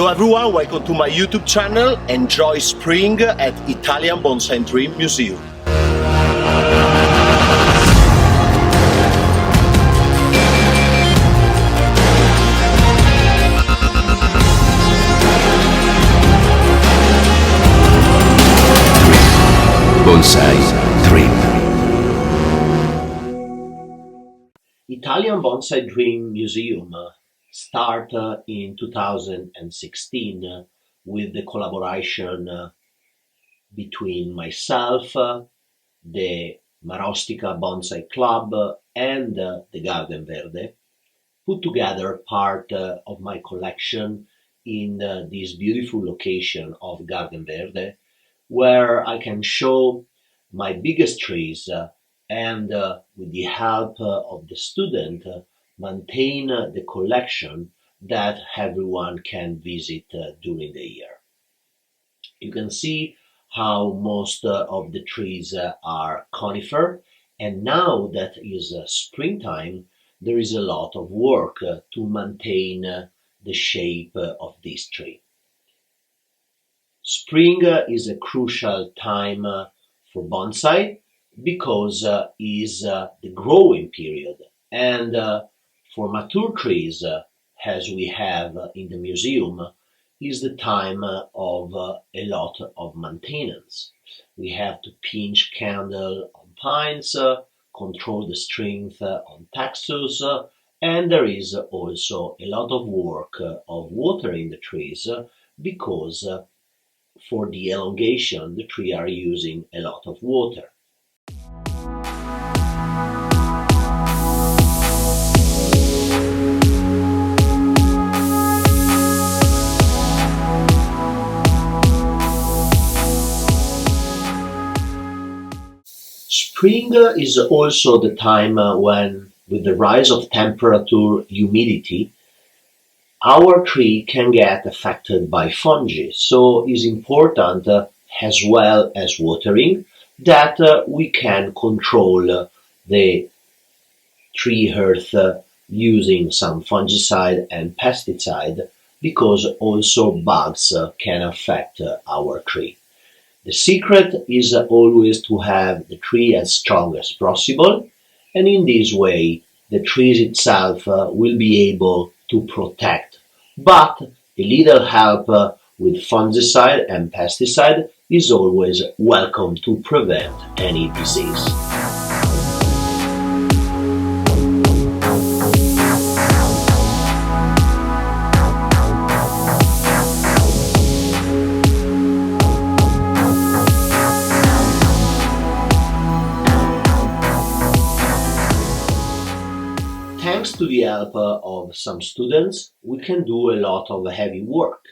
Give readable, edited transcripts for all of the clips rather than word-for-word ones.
Hello everyone, welcome to my YouTube channel. Enjoy spring at ItalianBonsaiDream Museum. Bonsai Dream. Italian Bonsai Dream Museum started in 2016 with the collaboration between myself, the Marostica Bonsai Club, and the Garden Verde, put together part of my collection in this beautiful location of Garden Verde, where I can show my biggest trees and with the help of the student maintain the collection that everyone can visit during the year. You can see how most of the trees are conifer, and now that is springtime, there is a lot of work to maintain the shape of this tree. Spring is a crucial time for bonsai because is the growing period, and for mature trees, as we have in the museum, is the time of a lot of maintenance. We have to pinch candle on pines, control the strength on textures, and there is also a lot of work of watering the trees because for the elongation, the tree are using a lot of water. Spring is also the time when, with the rise of temperature, humidity, our tree can get affected by fungi, so it's important as well as watering that we can control the tree earth using some fungicide and pesticide because also bugs can affect our tree. The secret is always to have the tree as strong as possible, and in this way the tree itself will be able to protect. But a little help with fungicide and pesticide is always welcome to prevent any disease. Thanks to the help of some students, we can do a lot of heavy work.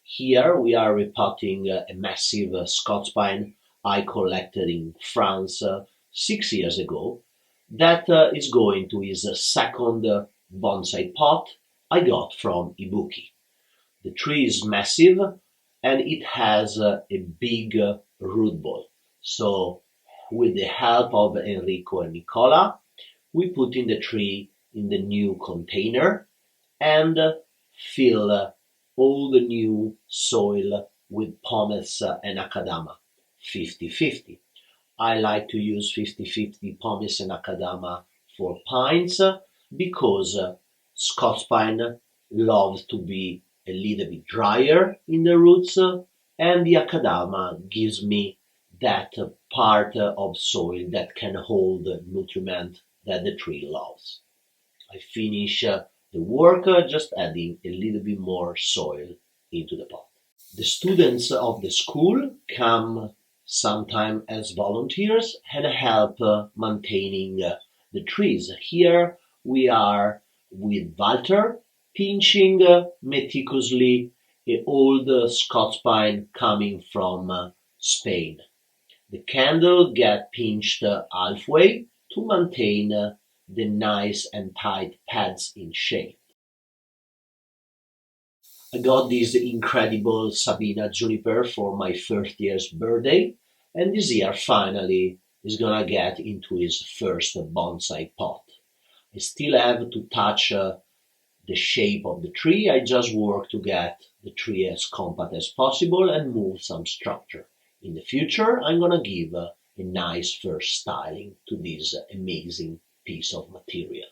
Here we are repotting a massive Scots pine I collected in France 6 years ago that is going to his second bonsai pot I got from Ibuki. The tree is massive and it has a big root ball. So with the help of Enrico and Nicola, we put in the tree in the new container and fill all the new soil with pumice and akadama 50-50. I like to use 50-50 pumice and akadama for pines because Scots pine loves to be a little bit drier in the roots and the akadama gives me that part of soil that can hold nutriment that the tree loves. I finish the work just adding a little bit more soil into the pot. The students of the school come sometimes as volunteers and help maintaining the trees. Here we are with Walter pinching meticulously an old Scots pine coming from Spain. The candle get pinched halfway to maintain the nice and tight pads in shape. I got this incredible Sabina juniper for my 30th birthday, and this year finally is gonna get into his first bonsai pot. I still have to touch the shape of the tree. I just work to get the tree as compact as possible and move some structure. In the future, I'm gonna give a nice first styling to this amazing piece of material.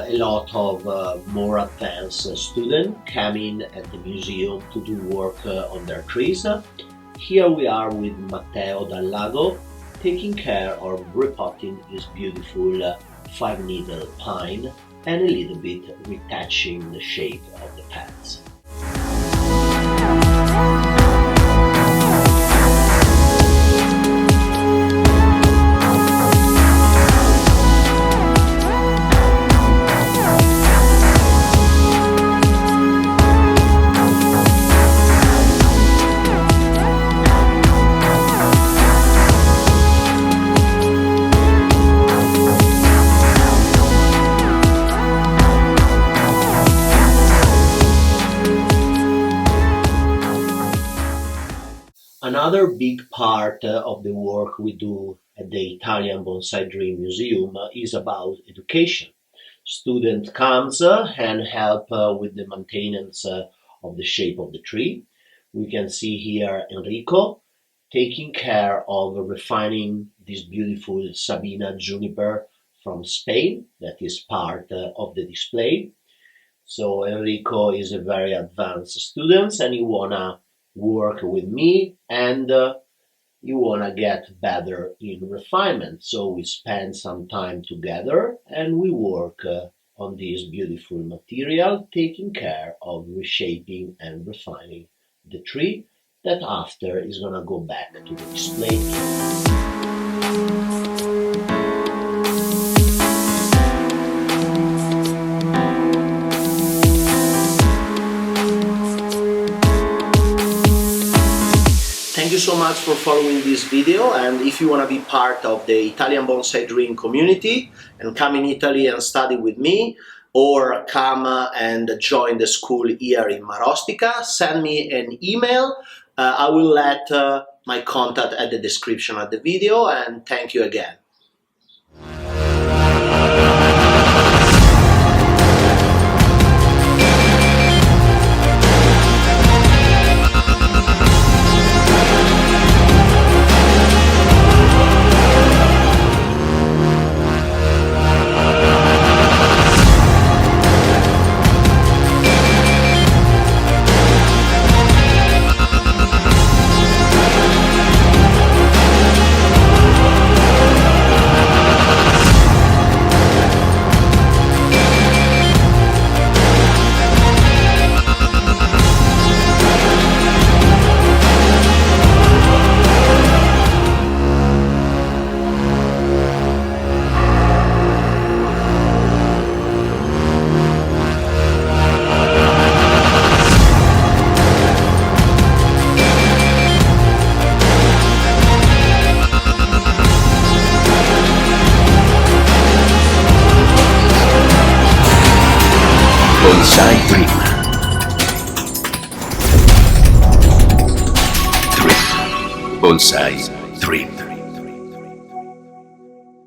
A lot of more advanced students coming at the museum to do work on their trees. Here we are with Matteo Dal Lago, taking care of repotting this beautiful 5-needle pine and a little bit retouching the shape of the pads. Another big part of the work we do at the ItalianBonsaiDream Museum is about education. Student comes and help with the maintenance of the shape of the tree. We can see here Enrico taking care of refining this beautiful Sabina juniper from Spain that is part of the display. So Enrico is a very advanced student and he wanna work with me and you want to get better in refinement. So we spend some time together and we work on this beautiful material, taking care of reshaping and refining the tree that after is going to go back to the display. Thank you so much for following this video, and if you want to be part of the Italian Bonsai Dream community and come in Italy and study with me, or come and join the school here in Marostica, send me an email. I will let my contact at the description of the video, and thank you again. Bonsai Dream. Bonsai Dream.